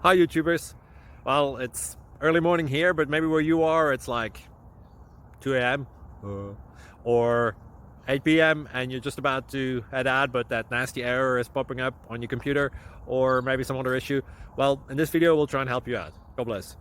Hi YouTubers. Well, it's early morning here, but maybe where you are it's like 2 a.m. Or 8 p.m. and you're just about to head out, but that nasty error is popping up on your computer, or maybe some other issue. Well, in this video we'll try and help you out. God bless.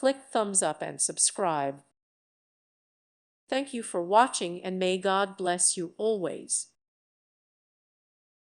click thumbs up and subscribe. Thank you for watching, and may God bless you always.